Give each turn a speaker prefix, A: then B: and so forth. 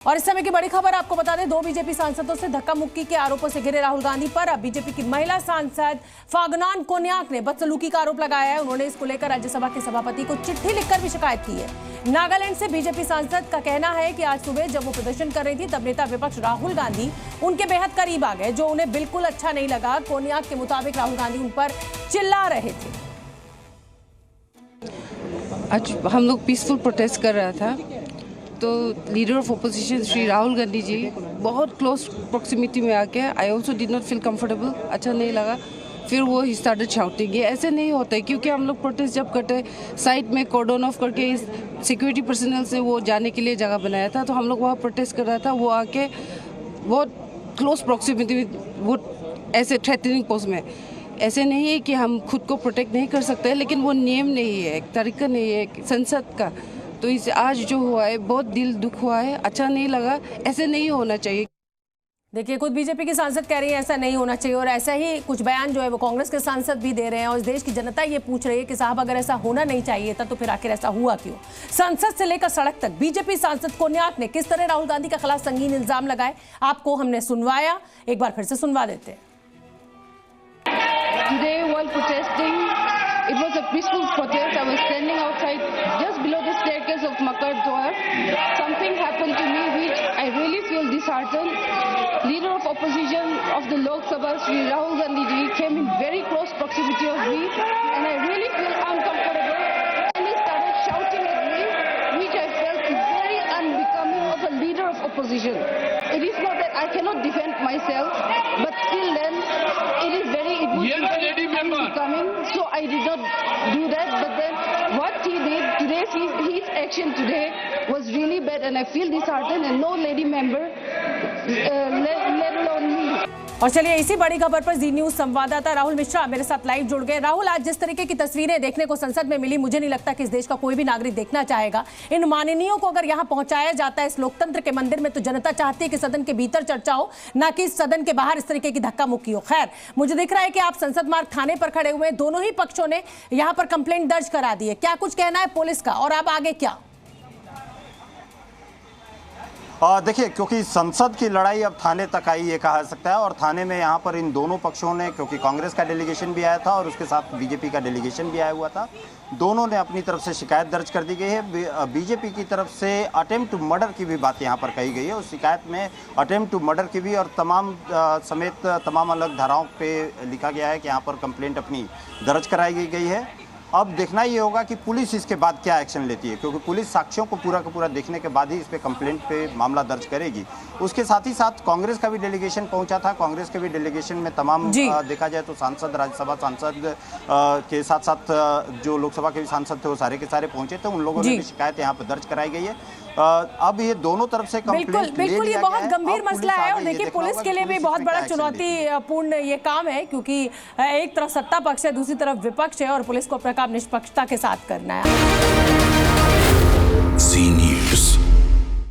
A: और इस समय की बड़ी खबर आपको बता दें, दो बीजेपी सांसदों से धक्का मुक्की के आरोपों से घिरे राहुल गांधी पर अब बीजेपी की महिला सांसद फागनान कोन्याक ने बदसलूकी का आरोप लगाया है। उन्होंने इसको लेकर राज्यसभा के सभापति को चिट्ठी लिखकर भी शिकायत की है। नागालैंड से बीजेपी सांसद का कहना है कि आज सुबह जब वो प्रदर्शन कर रही थी तब नेता विपक्ष राहुल गांधी उनके बेहद करीब आ गए, जो उन्हें बिल्कुल अच्छा नहीं लगा। कोन्याक के मुताबिक राहुल गांधी उन पर चिल्ला रहे थे।
B: आज हम लोग पीसफुल प्रोटेस्ट कर रहा था तो leader of opposition Shri Rahul Gandhi ji बहुत क्लोज प्रॉक्सिमिटी में आके I also did not feel comfortable, अच्छा नहीं लगा। फिर वो ही स्टार्टेड शाउटिंग। ये ऐसे नहीं होता है, क्योंकि हम लोग प्रोटेस्ट जब करते साइड में कॉर्डन ऑफ करके सिक्योरिटी पर्सनल से वो जाने के लिए जगह बनाया था, तो हम लोग वहाँ प्रोटेस्ट कर रहा था। वो आके बहुत क्लोज प्रॉक्सिमिटी में वो ऐसे थ्रेटनिंग पोस्ट में, ऐसे नहीं है कि हम खुद को प्रोटेक्ट नहीं कर सकते, लेकिन वो नियम नहीं है, एक तरीका नहीं है संसद का। तो इस आज जो हुआ है बहुत दिल दुख हुआ है, अच्छा नहीं लगा, ऐसे नहीं होना चाहिए।
A: देखिए, खुद बीजेपी की सांसद कह रही है ऐसा नहीं होना चाहिए, और ऐसा ही कुछ बयान जो है वो कांग्रेस के सांसद भी दे रहे हैं। और इस देश की जनता ये पूछ रही है कि साहब अगर ऐसा होना नहीं चाहिए था तो फिर आखिर ऐसा हुआ क्यों। संसद से लेकर सड़क तक बीजेपी सांसद कोन्याक ने किस तरह राहुल गांधी के खिलाफ संगीन इल्जाम लगाए, आपको हमने सुनवाया, एक बार फिर से सुनवा देते हैं।
B: Today, while protesting, it was a peaceful protest. I was standing outside just below the staircase of Makar Dwar. Something happened to me which I really feel disheartened. Leader of opposition of the Lok Sabha, Shri Rahul Gandhi ji, came in very close proximity of me, and I really feel uncomfortable. And he started shouting at me, which I felt is very unbecoming of a leader of opposition. It is not that I cannot defend myself, but still then it would be very unbecoming. So I did not do that. But then what he did today, his action today was really bad, and I feel disheartened. And no lady member, let alone me.
A: और चलिए, इसी बड़ी खबर पर जी news संवाददाता राहुल मिश्रा मेरे साथ live जुड़ गए। राहुल, आज जिस तरीके की तस्वीरें देखने को संसद में मिली, मुझे नहीं लगता कि इस देश का कोई भी नागरिक देखना चाहेगा। इन माननीयों को अगर यहाँ पहुंचाया जाता है इस लोकतंत्र के मंदिर में, तो जनता चाहती है कि सदन के भीतर चर्चा हो, ना कि सदन के बाहर इस तरीके की धक्का मुक्की हो। खैर, मुझे दिख रहा है कि आप संसद मार्ग थाने पर खड़े हुए, दोनों ही पक्षों ने यहाँ पर कंप्लेंट दर्ज करा दी है। क्या कुछ कहना है पुलिस का, और अब आगे क्या?
C: देखिए, क्योंकि संसद की लड़ाई अब थाने तक आई, ये कहा सकता है। और थाने में यहाँ पर इन दोनों पक्षों ने, क्योंकि कांग्रेस का डेलीगेशन भी आया था और उसके साथ बीजेपी का डेलीगेशन भी आया हुआ था, दोनों ने अपनी तरफ से शिकायत दर्ज कर दी गई है। बीजेपी की तरफ से अटेम्प्ट टू मर्डर की भी बात यहाँ पर कही गई है। उस शिकायत में अटेम्प्ट टू मर्डर की भी और तमाम समेत तमाम अलग धाराओं पे लिखा गया है कि यहाँ पर कंप्लेंट अपनी दर्ज कराई गई है। अब देखना ये होगा कि पुलिस इसके बाद क्या एक्शन लेती है, क्योंकि पुलिस साक्ष्यों को पूरा का पूरा देखने के बाद ही इस पे कंप्लेंट पे मामला दर्ज करेगी। उसके साथ ही साथ कांग्रेस का भी डेलीगेशन पहुंचा था। कांग्रेस के भी डेलीगेशन में तमाम देखा जाए तो सांसद, राज्यसभा सांसद के साथ साथ जो लोकसभा के भी सांसद थे वो सारे के सारे पहुंचे थे। उन लोगों ने भी शिकायत यहाँ पर दर्ज कराई गई है। अब ये दोनों तरफ से
A: बिल्कुल ये बहुत गंभीर मसला है। और देखिए, पुलिस के लिए भी बहुत बड़ा चुनौतीपूर्ण ये काम है, क्योंकि एक तरफ सत्ता पक्ष है, दूसरी तरफ विपक्ष है, और पुलिस को अपना काम निष्पक्षता के साथ करना है।